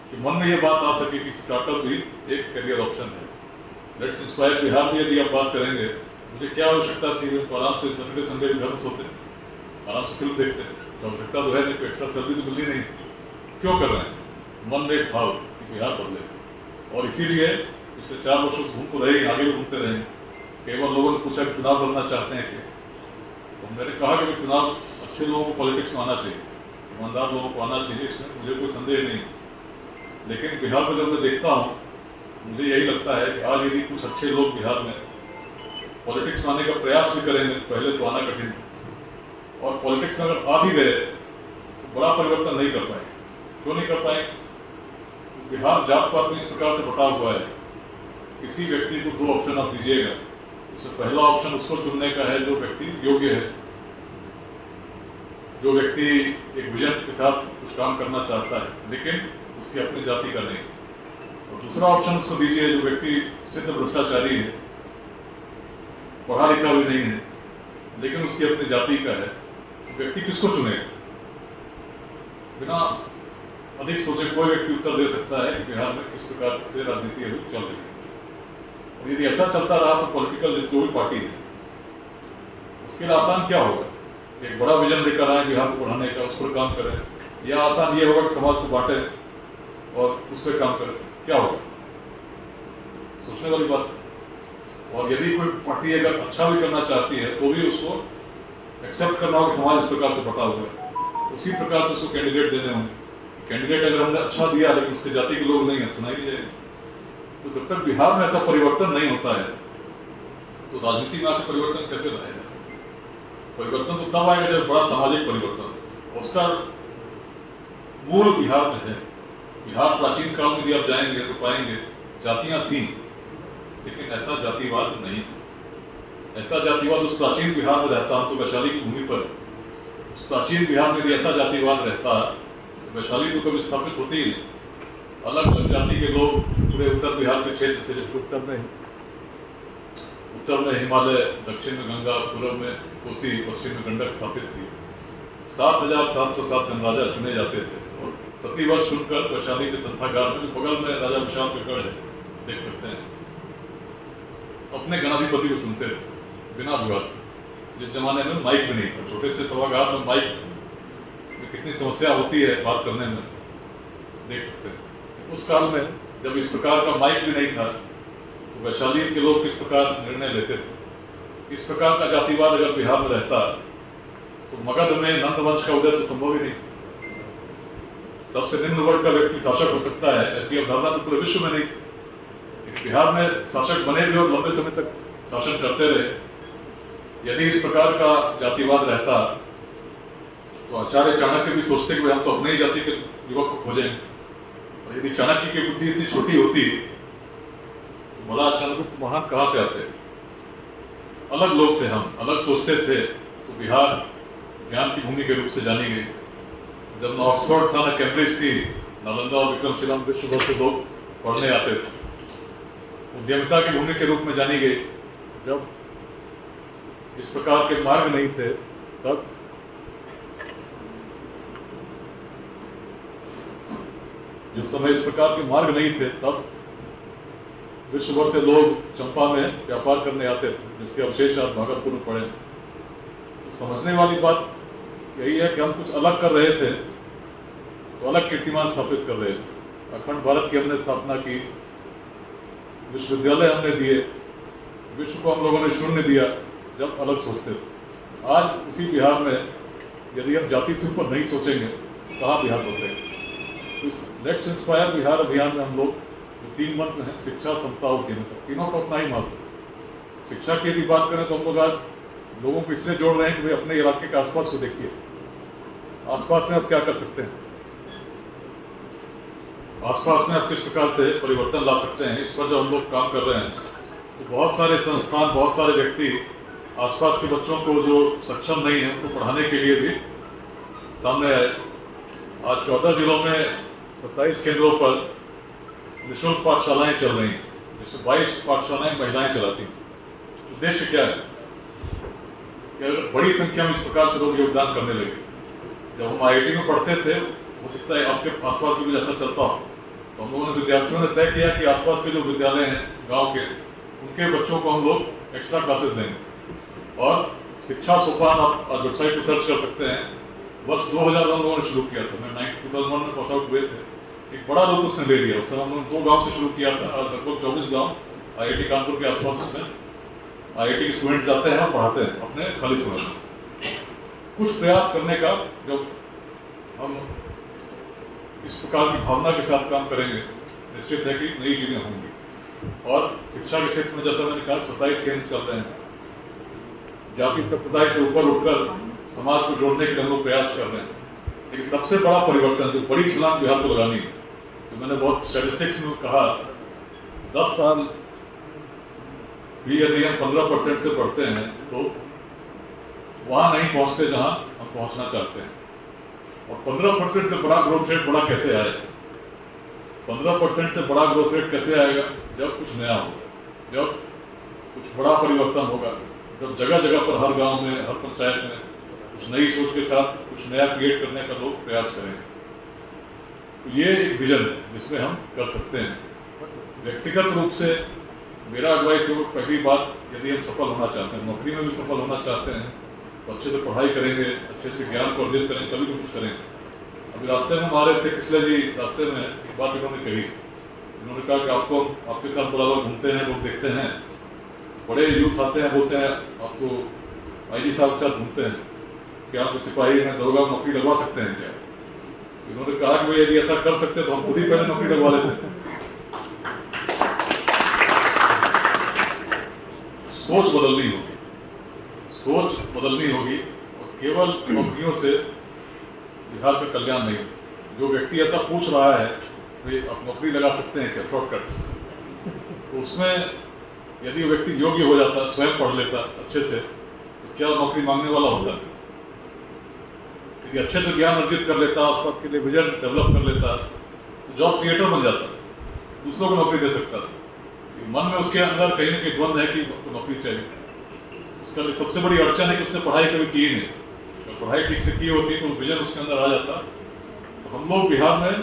कि मन में ये बात आ सके कि स्टार्टअप भी एक करियर ऑप्शन है। लेट्स इंस्पायर बिहार में यदि आप बात करेंगे, मुझे क्या आवश्यकता थी, तो आराम से सैटरडे संडे घर में सोते, आराम से फिल्म देखते, तो आवश्यकता तो है नहीं, कोई एक्स्ट्रा सैलरी तो मिलनी नहीं, क्यों कर रहे हैं? मन में एक भाव कि बिहार बदले, और इसीलिए पिछले 4 वर्षों से घूम तो रहे, आगे भी घूमते रहे। कई बार लोगों ने पूछा कि चुनाव लड़ना चाहते हैं क्या, तो मैंने कहा कि चुनाव अच्छे लोगों को पॉलिटिक्स में आना चाहिए, ईमानदार लोगों को आना चाहिए, इसमें मुझे कोई संदेह नहीं। लेकिन बिहार में जब मैं देखता हूँ, मुझे यही लगता है कि आज यदि कुछ अच्छे लोग बिहार में पॉलिटिक्स में आने का प्रयास भी करेंगे, पहले तो आना कठिन, और पॉलिटिक्स में अगर आ भी गए तो बड़ा परिवर्तन नहीं कर पाएंगे। क्यों नहीं कर पाएंगे? बिहार जात पात में इस प्रकार से बटा हुआ है, किसी व्यक्ति को 2 ऑप्शन आप दीजिएगा, उससे पहला ऑप्शन उसको चुनने का है जो व्यक्ति योग्य है, जो व्यक्ति एक विजन के साथ कुछ काम करना चाहता है लेकिन उसकी अपनी जाति का नहीं, और दूसरा ऑप्शन उसको दीजिए जो व्यक्ति सिद्ध भ्रष्टाचारी है, पढ़ा लिखा भी नहीं है लेकिन उसकी अपनी जाति का है। तो व्यक्ति किसको चुनेगा? बिना अधिक सोचे कोई व्यक्ति उत्तर दे सकता है कि बिहार में किस प्रकार से राजनीति अभी चल रही है, और यदि ऐसा चलता रहा तो पॉलिटिकल जो भी पार्टी है उसके लिए आसान क्या होगा? एक बड़ा विजन लेकर आए बिहार को बढ़ाने का, उस पर काम करें, या आसान ये होगा कि समाज को बांटे और उस पर काम करें? क्या होगा? सोचने वाली बात। और यदि कोई पार्टी अगर अच्छा भी करना चाहती है तो भी उसको एक्सेप्ट करना होगा, समाज इस प्रकार से बटा हुआ है, उसी प्रकार से उसको कैंडिडेट देने होंगे। कैंडिडेट अगर हमने अच्छा दिया लेकिन उसके जाति के लोग नहीं है, सुनाई नहीं जाएगी। तो जब तक बिहार में ऐसा परिवर्तन नहीं होता है तो राजनीति में आकर परिवर्तन कैसे लाएगा? परिवर्तन तो तब आएगा जब बड़ा सामाजिक परिवर्तन, उसका मूल बिहार में है। बिहार प्राचीन काल में यदि आप जाएंगे तो पाएंगे जातियां थी लेकिन ऐसा जातिवाद नहीं था। ऐसा जातिवाद उस प्राचीन बिहार में रहता तो वैशाली की भूमि पर, उस प्राचीन बिहार में यदि ऐसा जातिवाद रहता तो वैशाली तो कभी स्थापित होती ही नहीं। अलग अलग जाति के लोग पूरे उत्तर बिहार के क्षेत्र से, जैसे उत्तर में हिमालय, दक्षिण में गंगा, पूर्व में कोसी, पश्चिम में गंडक स्थापित थी। 7,707 धनराजा चुने जाते थे और प्रतिवर्ष चुनकर वैशाली के संथागार में, जो बगल में राजा विशाल के गढ़ है, देख सकते हैं, अपने गणाधिपति को चुनते थे बिना विवाद। जिस जमाने में माइक भी नहीं था, छोटे से सभागार में माइक में कितनी समस्या होती है बात करने में, देख सकते हैं। उस काल में जब इस प्रकार का माइक भी नहीं था तो वैशाली के लोग किस प्रकार निर्णय लेते थे। इस प्रकार का जातिवाद अगर बिहार में रहता तो मगध में नंद वंश का उदय तो संभव ही नहीं। सबसे निम्न वर्ग का व्यक्ति शासक हो सकता है, ऐसी अवधारणा तो पूरे विश्व में नहीं थी। बिहार में शासक बने भी और लंबे समय तक शासन करते रहे। यदि इस प्रकार का जातिवाद रहता तो आचार्य चाणक्य भी सोचते कि हम तो अपने ही जाति के युवक को खोजेंगे, और यदि चाणक्य की बुद्धि इतनी छोटी होती तो भला चंद्रगुप्त महान कहाँ से आते? अलग लोग थे हम, अलग सोचते थे, तो बिहार ज्ञान की भूमि के रूप से जानी गई। जब न ऑक्सफोर्ड था न कैम्ब्रिज थी, नालंदा और विक्रमशिला में विश्व भर से लोग पढ़ने आते थे, उद्यमिता की भूमि के रूप में जानी गई। जब इस प्रकार के मार्ग नहीं थे तब जिस समय इस प्रकार के मार्ग नहीं थे तब विश्व भर से लोग चंपा में व्यापार करने आते थे, जिसके अवशेष आज भागलपुर में पड़े। तो समझने वाली बात यही है कि हम कुछ अलग कर रहे थे तो अलग कीर्तिमान स्थापित कर रहे थे। अखंड भारत की हमने स्थापना की, विश्वविद्यालय हमने दिए, विश्व को हम लोगों ने शून्य दिया जब अलग सोचते थे। आज उसी बिहार में यदि हम जाति से ऊपर नहीं सोचेंगे तो कहाँ बिहार बदलेगा? तो इस लेट्स इंस्पायर बिहार अभियान में हम लोग जो 3 मंत्र हैं, शिक्षा, समता और उद्यमिता, तीनों का अपना ही महत्व। शिक्षा की यदि बात करें तो हम लोग आज लोगों को इसलिए जोड़ रहे हैं कि भाई अपने इलाके के आसपास को देखिए, आसपास में आप क्या कर सकते हैं, आसपास में आप किस प्रकार से परिवर्तन ला सकते हैं, इस पर जब हम लोग काम कर रहे हैं तो बहुत सारे संस्थान, बहुत सारे व्यक्ति आसपास के बच्चों को जो सक्षम नहीं है उनको पढ़ाने के लिए भी सामने आए। आज 14 जिलों में 27 केंद्रों पर निःशुल्क पाठशालाएं चल रही हैं, जिससे 22 पाठशालाएं महिलाएं चलाती हैं। उद्देश्य क्या है कि अगर बड़ी संख्या में इस प्रकार से लोग योगदान करने लगे जब हम IIT में पढ़ते थे, हो सकता है आपके आसपास भी ऐसा चलता हो, तो हम लोगों ने विद्यार्थियों ने तय किया कि आसपास के जो विद्यालय हैं गांव के, उनके बच्चों को हम लोग एक्स्ट्रा क्लासेस देंगे। और शिक्षा सोपान आप आज वेबसाइट पर सर्च कर सकते हैं। वर्ष 2000 में हम लोगों ने शुरू किया था, मैं 2001 में पास आउट हुए थे। एक बड़ा रूप उसने ले लिया। उस समय हम लोगों ने 2 गाँव से शुरू किया था और लगभग 24 गाँव IIT कानपुर के आसपास उसमें IIT के स्टूडेंट जाते हैं और पढ़ाते हैं अपने खाली समय में। कुछ प्रयास करने का, जब हम इस प्रकार की भावना के साथ काम करेंगे, निश्चित है कि नई चीजें होंगी। और शिक्षा के क्षेत्र में जैसा मैंने कहा 27 केंद्र चल रहे हैं। जाति संप्रदाय से ऊपर उठकर समाज को जोड़ने के लिए हम लोग प्रयास कर रहे हैं। लेकिन सबसे बड़ा परिवर्तन, जो बड़ी छलांग बिहार को लगानी है, तो मैंने बहुत स्टैटिस्टिक्स में कहा 10 साल भी यदि हम 15% से बढ़ते हैं तो वहां नहीं पहुंचते जहां हम पहुंचना चाहते हैं। और 15% से बड़ा ग्रोथ रेट बड़ा कैसे आएगा? 15% से बड़ा ग्रोथ रेट कैसे आएगा? जब कुछ नया होगा, जब कुछ बड़ा परिवर्तन होगा, जब जगह जगह पर, हर गांव में, हर पंचायत में कुछ नई सोच के साथ कुछ नया क्रिएट करने का लोग प्रयास करेंगे। तो ये एक विजन है जिसमें हम कर सकते हैं। व्यक्तिगत रूप से मेरा एडवाइस है, पहली बात, यदि हम सफल होना चाहते हैं, नौकरी में भी सफल होना चाहते हैं, तो अच्छे से पढ़ाई करेंगे, अच्छे से ज्ञान को अर्जित करेंगे, तभी तो कुछ करेंगे। अभी रास्ते में हम आ रहे थे, किसले जी रास्ते में एक बात इन्होंने कही। इन्होंने कहा कि आपको, आपके साथ बराबर घूमते हैं, लोग देखते हैं, बड़े यूथ आते हैं, बोलते हैं आपको IG साहब के साथ घूमते हैं, क्या आपको सिपाही में दरोगा नौकरी लगवा सकते हैं क्या? इन्होंने कहा कि यदि ऐसा कर सकते तो हम खुद ही पहले नौकरी लगवा लेते। सोच बदलनी होगी, सोच बदलनी होगी, और केवल नौकरियों से बिहार का कल्याण नहीं। जो व्यक्ति ऐसा पूछ रहा है कि आप नौकरी लगा सकते हैं क्या, शॉर्टकट्स, तो उसमें यदि वो व्यक्ति योग्य हो जाता, स्वयं पढ़ लेता अच्छे से, तो क्या नौकरी मांगने वाला होता? यदि अच्छे से ज्ञान अर्जित कर लेता, आसपास के लिए विजन डेवलप कर लेता, तो जॉब क्रिएटर बन जाता, दूसरों को नौकरी दे सकता था। मन में उसके अंदर कहीं ना कहीं द्वंद है कि नौकरी चाहिए। उसका सबसे बड़ी अड़चन है कि उसने पढ़ाई कभी की नहीं। अगर पढ़ाई ठीक से की होती तो विजन उसके अंदर आ जाता। तो हम लोग बिहार में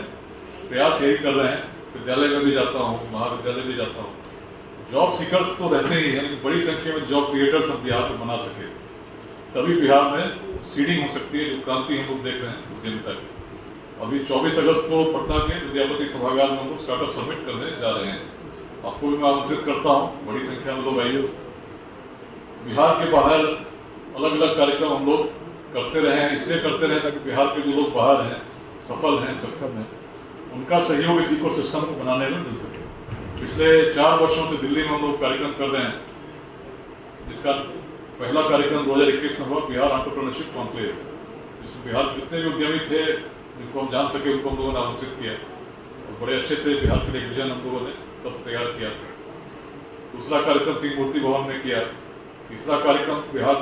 प्रयास यही कर रहे हैं। विद्यालय में भी जाता हूँ, महाविद्यालय भी जाता हूँ, जॉब सीकर्स तो रहते ही हैं, लेकिन बड़ी संख्या में जॉब क्रिएटर्स हम बिहार में बना सके, तभी बिहार में सीडिंग हो सकती है, जो क्रांति हम लोग देख रहे हैं उद्यमिता की। अभी 24 अगस्त को पटना के विद्यापति सभागार में हम लोग स्टार्टअप समिट करने जा रहे हैं। आपको भी मैं आमंत्रित करता हूँ, बड़ी संख्या में लोग आइए। बिहार के बाहर अलग अलग कार्यक्रम हम लोग करते रहे हैं, इसलिए करते रहे ताकि बिहार के जो लोग बाहर हैं, सफल हैं, सक्षम हैं, उनका सहयोग इस इकोसिस्टम को बनाने में मिल सके। पिछले 4 वर्षों से दिल्ली में हम लोग कार्यक्रम कर रहे हैं, जिसका पहला कार्यक्रम 2021 में हुआ, बिहार एंटरप्रेन्योरशिप कॉन्क्लेव, जिसमें बिहार के जितने भी उद्यमी थे, जिनको हम जान सके, उनको हम लोगों ने आमंत्रित किया और बड़े अच्छे से बिहार के लिए विजन हम लोगों ने तब तैयार किया। दूसरा कार्यक्रम त्रिमूर्ति भवन में किया। तीसरा कार्यक्रम बिहार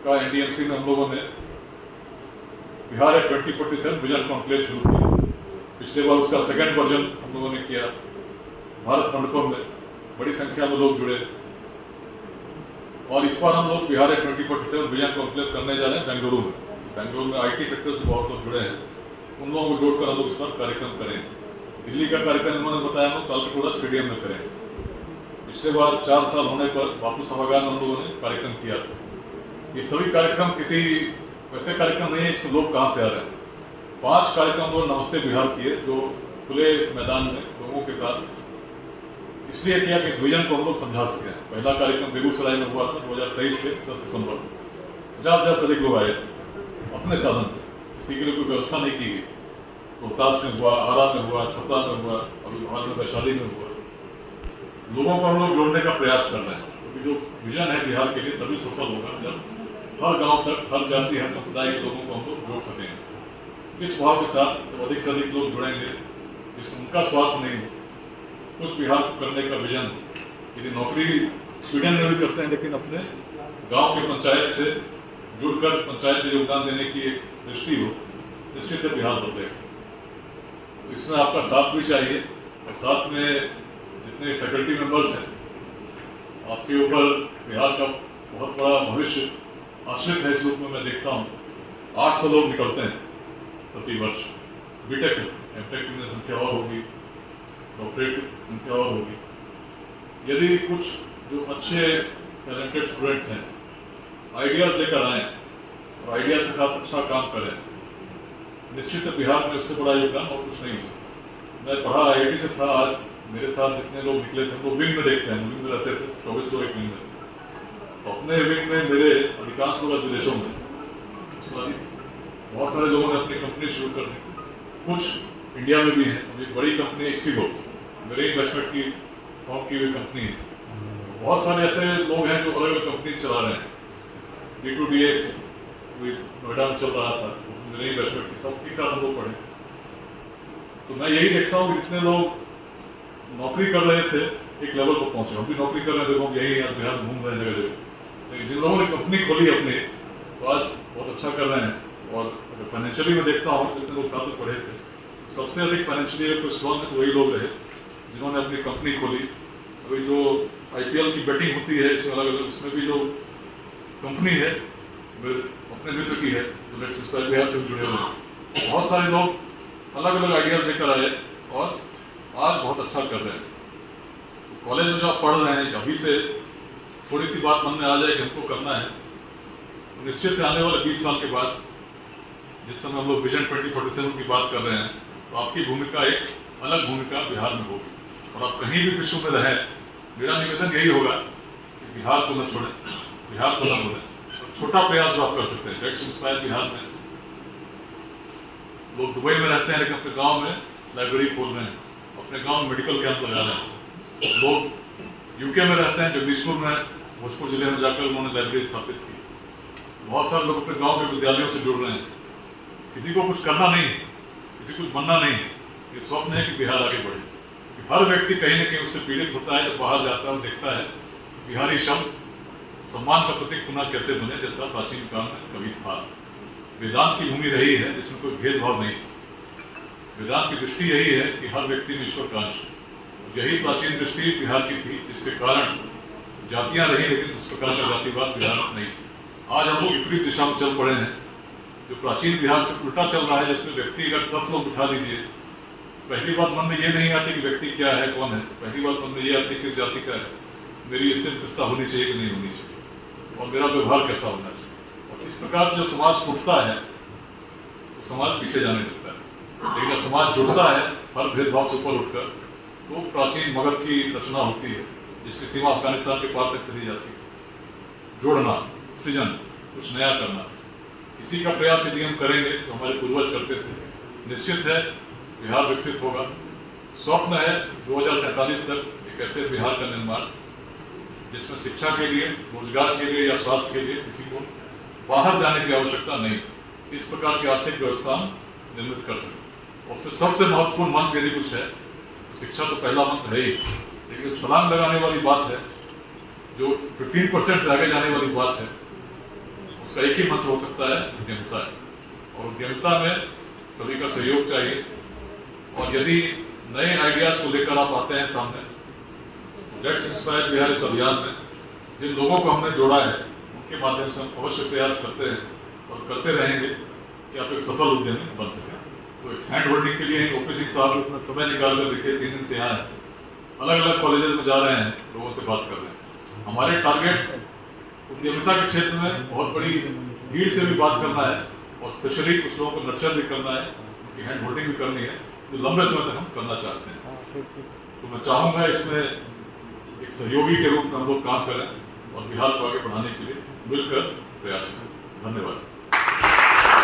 का NDMC में हम लोगों ने बिहार एट 2047 विजन कॉन्क्लेव शुरू किया। पिछले बार उसका सेकंड वर्जन हम लोगों ने किया भारत मंडपम में, बड़ी संख्या में लोग जुड़े। और इस बार हम लोग बिहार एट 2047 विजन कॉन्क्लेव करने जा रहे हैं बेंगलुरु में। बेंगलुरु में IT सेक्टर से बहुत लोग जुड़े हैं, उन लोगों को जोड़कर हम लोग इस बार कार्यक्रम करें। दिल्ली का कार्यक्रम इन्होंने बताया हम तालकटोरा स्टेडियम में करें। पिछले बार 4 साल होने पर बापू सभागार में हम लोगों ने कार्यक्रम किया। ये सभी कार्यक्रम किसी वैसे कार्यक्रम नहीं है इसमें लोग कहाँ से आ रहे हैं। 5 कार्यक्रम लोग नमस्ते बिहार किए, जो खुले मैदान में लोगों के साथ इसलिए किया कि इस विजन को हम लोग समझा सकें। पहला कार्यक्रम बेगूसराय में हुआ था 2023 के 10 दिसंबर को। 50,000 से अधिक लोग आए थे अपने साधन से, किसी के लिए कोई व्यवस्था नहीं की गई। रोहतास में हुआ, आरा में हुआ, छोटा में हुआ, अभी हाल में वैशाली में हुआ। लोगों को हम लोग जोड़ने का प्रयास कर रहे हैं, क्योंकि जो विजन है बिहार के लिए तभी सफल होगा जब हर गांव तक, हर जाति, हर समुदाय के लोगों को हम लोग जोड़ सकेंगे। इस भाव के साथ जब अधिक से अधिक लोग जुड़ेंगे, जिसमें उनका स्वार्थ नहीं हो, उस बिहार को करने का विजन, यदि नौकरी स्वीडन में भी करते हैं, लेकिन अपने गाँव के पंचायत से जुड़कर पंचायत में योगदान देने की एक दृष्टि हो, निश्चित है बिहार बदलेगा। इसमें आपका साथ भी चाहिए, और साथ में जितने फैकल्टी मेंबर्स हैं, आपके ऊपर बिहार का बहुत बड़ा भविष्य आश्रित है। इस रूप में मैं देखता हूँ 800 लोग निकलते हैं प्रति वर्ष। बीटेक एमटेक की संख्या और होगी, डॉक्टरेट की संख्या और होगी। यदि कुछ जो अच्छे टैलेंटेड स्टूडेंट्स हैं आइडियाज़ लेकर आए और आइडियाज़ के साथ अच्छा काम करें, निश्चित बिहार में उससे बड़ा योगदान और कुछ नहीं हो सकता। मैं पढ़ा IIT से था, आज मेरे साथ जितने लोग निकले थे, वो विंग में देखते हैं, विंग में रहते थे, 24 लोग एक विंग में थे। तो अपने विंग में मेरे अधिकांश लोग विदेशों में, उसके बाद बहुत सारे लोगों ने अपनी कंपनी शुरू कर दी, कुछ इंडिया में भी हैं। अभी बड़ी कंपनी एक्सिगो मेरे इन्वेस्टमेंट की फॉर्म की हुई कंपनी है। बहुत सारे ऐसे लोग हैं जो अलग अलग कंपनी चला रहे हैं। D2DX नोएडा में चल रहा था, मेरे इन्वेस्टमेंट की, सब एक साथ हम लोग पढ़े। तो मैं यही देखता हूँ कि जितने लोग नौकरी कर रहे थे एक लेवल पर पहुंचे, हम भी नौकरी कर रहे थे, लोग यही आज बिहार घूम रहे हैं जगह जगह। लेकिन जिन लोगों ने कंपनी खोली अपनी, तो आज बहुत अच्छा कर रहे हैं। और अगर फाइनेंशियली मैं देखता हूँ जितने लोग साथ में पढ़े थे, सबसे अधिक फाइनेंशियली कोई स्ट्रॉन्ग है तो वही लोग रहे जिन्होंने अपनी कंपनी खोली। अभी जो IPL की बैटिंग होती है इसमें अलग अलग, उसमें भी जो कंपनी है मेरे अपने मित्र की है जो लेट्स इंस्पायर बिहार से जुड़े हुए हैं। बहुत सारे लोग अलग अलग आइडियाज लेकर आए और आज बहुत अच्छा कर रहे हैं। तो कॉलेज में जो आप पढ़ रहे हैं, अभी से थोड़ी सी बात मन में आ जाए कि हमको करना है, तो निश्चित आने वाले 20 साल के बाद, जिस समय हम लोग विजन 2047 की बात कर रहे हैं, तो आपकी भूमिका एक अलग भूमिका बिहार में होगी। और आप कहीं भी विश्व में रहें, मेरा निवेदन यही होगा कि बिहार को न छोड़ें, बिहार को न भूलें। छोटा प्रयास जो आप कर सकते हैं, लेट्स इंस्पायर बिहार में लोग दुबई में रहते हैं लेकिन अपने गांव में लाइब्रेरी खोल रहे हैं, अपने गांव में मेडिकल कैंप लगा रहे हैं। लोग UK में रहते हैं, जगदीशपुर में, भोजपुर जिले में जाकर उन्होंने लाइब्रेरी स्थापित की। बहुत सारे लोग अपने गांव के विद्यालयों से जुड़ रहे हैं। किसी को कुछ करना नहीं है, किसी को कुछ बनना नहीं है, ये स्वप्न है कि बिहार आगे बढ़े। हर व्यक्ति कहीं न कहीं उससे पीड़ित होता है जब बाहर जाता है और देखता है बिहारी शब्द सम्मान का प्रतीक पुनः कैसे बने, जैसा प्राचीन काल में कभी था। वेदांत की भूमि रही है जिसमें कोई भेदभाव नहीं था। वेदांत की दृष्टि यही है कि हर व्यक्ति में ईश्वर का अंश है। यही प्राचीन दृष्टि बिहार की थी, जिसके कारण जातियां रही लेकिन उस प्रकार का जातिवाद बिहार में नहीं थी। आज हम लोग विपरीत दिशा में चल पड़े हैं, जो प्राचीन बिहार से उल्टा चल रहा है, जिसमें व्यक्ति अगर 10 लोग बिठा दीजिए, पहली बात मन में ये नहीं आती कि व्यक्ति क्या है, कौन है। पहली बात मन में ये आती है किस जाति का है, मेरी इससे मित्रता होनी चाहिए कि नहीं होनी चाहिए, और मेरा व्यवहार कैसा होना चाहिए। और इस प्रकार से जो समाज उठता है तो समाज पीछे जाने लगता है। लेकिन जब समाज जुड़ता है हर भेदभाव से ऊपर उठकर, तो प्राचीन मगध की रचना होती है जिसकी सीमा अफगानिस्तान के पार तक चली जाती है। जोड़ना, सृजन, कुछ नया करना, इसी का प्रयास यदि हम करेंगे तो हमारे पूर्वज करते थे, निश्चित है बिहार विकसित होगा। स्वप्न है 2047 तक एक ऐसे बिहार का निर्माण जिसमें शिक्षा के लिए, रोजगार के लिए या स्वास्थ्य के लिए किसी को बाहर जाने की आवश्यकता नहीं, इस प्रकार की आर्थिक व्यवस्था निर्मित कर सके। और उसमें सबसे महत्वपूर्ण मंत्र यदि कुछ है, शिक्षा तो पहला मंत्र है ही, लेकिन छलांग लगाने वाली बात है, जो 15% से आगे जाने वाली बात है, उसका एक ही मंत्र हो सकता है, उद्यमिता है। और उद्यमिता में सभी का सहयोग चाहिए। और यदि नए आइडियाज को लेकर आप आते हैं सामने, तो लेट्स इंस्पायर बिहार इस अभियान में जिन लोगों को हमने जोड़ा है उनके माध्यम से हम अवश्य प्रयास करते हैं और करते रहेंगे कि आप एक सफल उद्यमी बन सकें। तो एक हैंड होल्डिंग के लिए OP सिंह साहब अपना समय निकाल कर देखिए, 3 दिन से यहाँ है, अलग अलग कॉलेजेस में जा रहे हैं, लोगों से बात कर रहे हैं। हमारे टारगेट उद्यमिता के क्षेत्र में बहुत बड़ी भीड़ से भी बात करना है और स्पेशली कुछ लोगों को नर्चर भी करना है, उनकी हैंड होल्डिंग भी करनी है, जो लंबे समय तक हम करना चाहते हैं। तो मैं चाहूँगा इसमें एक सहयोगी के रूप में हम लोग काम करें और बिहार को आगे बढ़ाने के लिए मिलकर प्रयास करें। धन्यवाद।